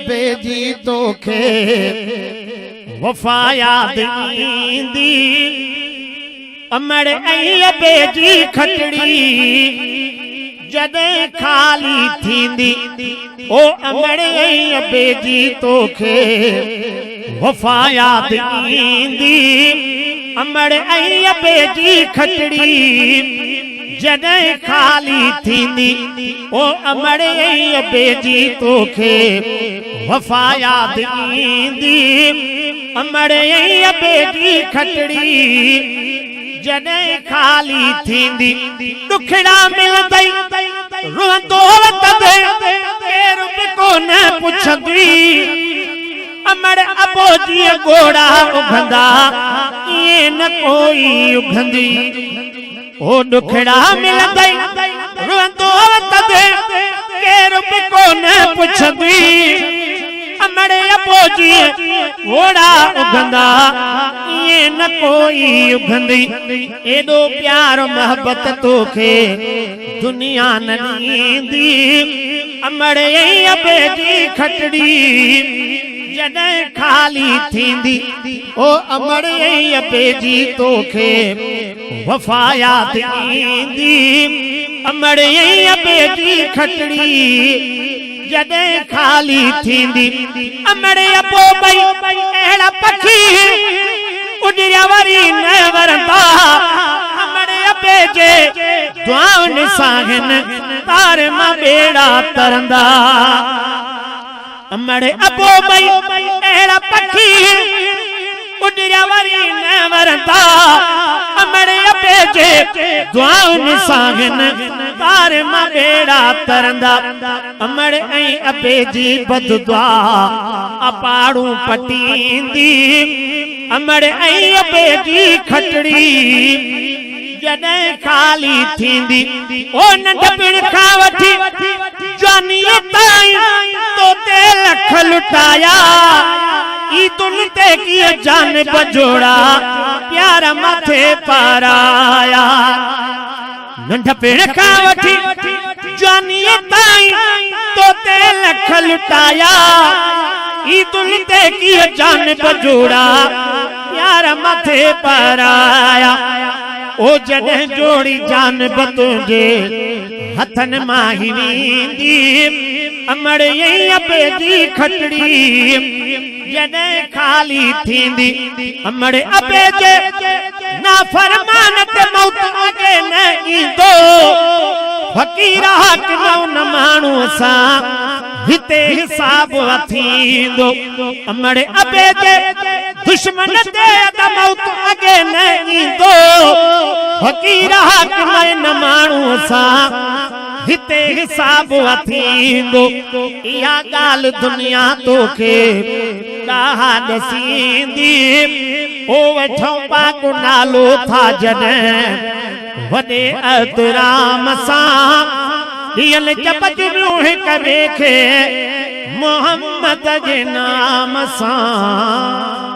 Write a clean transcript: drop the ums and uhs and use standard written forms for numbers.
बेजी तोखे वफा याद ईंदी अमड़ ऐं बेजी खटड़ी जॾहिं खाली थींदी ओ अमड़ ऐं बेजी तोखे वफा याद ईंदी अमड़ ऐं बेजी खटड़ी जॾहिं खाली थींदी ओ अमड़ ऐं बेजी तोखे वफा याद ईंदी अमड़ ऐं बेजी खटड़ी जॾहिं खाली थींदी दुखड़ा मिलंदई रोंदो तदे केरु बि कोन पुछंदी अमड़ अबो जीअं घोड़ा उभंदा ईअं न कोई उभंदी ओ दुखड़ा मिलंदई रोंदो तदे केरु बि कोन पुछंदी अमड़ अबो जीअं घोड़ा उभंदा ईअं न कोई उभंदी एॾो प्यार मोहब्बत तोखे दुनिया न ॾींदी अमड़ ऐं बेजी खटड़ी जॾहिं खाली थींदी ओ अमड़ ऐं बेजी तोखे वफा याद ईंदी अमड़ ऐं बेजी खटड़ी जॾहिं खाली थींदी अमड़ अबो ॿई अहिड़ा पखी उॾिया वरी न वरंदा अमड़ अबे जे दुआउनि सां हिन तार मां ॿेड़ा तरंदा अमड़ अबो ॿई अहिड़ा पखी उॾिया वरी न वरंदा अमड़ अबे जे दुआउनि सां हिन तार मां ॿेड़ा तरंदा अमड़ ऐं अबे जी बददुआ अपाड़ू पटींदी अमड़ ऐं अबे जी खटड़ी जॾहिं खाली थींदी ओ नंढपिण खां वठी जवानीअ ताईं तो ते लख लुटाया ईदुल ते कीअं जान बजोड़ा प्यार मथे पाराया नंढपिण खां वठी जवानीअ ताईं तो ते लख लुटाया ईदुल ते कीअं जान बजोड़ा प्यार मथे पाराया ओ जॾहिं जोड़ी जान तुंहिंजे हथनि मां ही वेंदी अमड़ ऐं बेजी खटड़ी जॾहिं खाली थींदी अमड़ अबे जे नाफरमान ते मौत अॻे न ईंदो फ़क़ीर हाकिम न माण्हू सां हिते हिसाब थींदो अमड़ अबे जे दुश्मन ते मौत अॻे न ईंदो फ़क़ीर हाकिम न माण्हू सां हिते हिसाब थींदो इहा ॻाल्हि दुनिया तोखे ॾाहा ॾसींदी ओ वठो पाक नालो था जॾहिं वॾे अतराम सां ॾियल जबजरूं हिक ॿिए खे मोहम्मद जे नाम सां।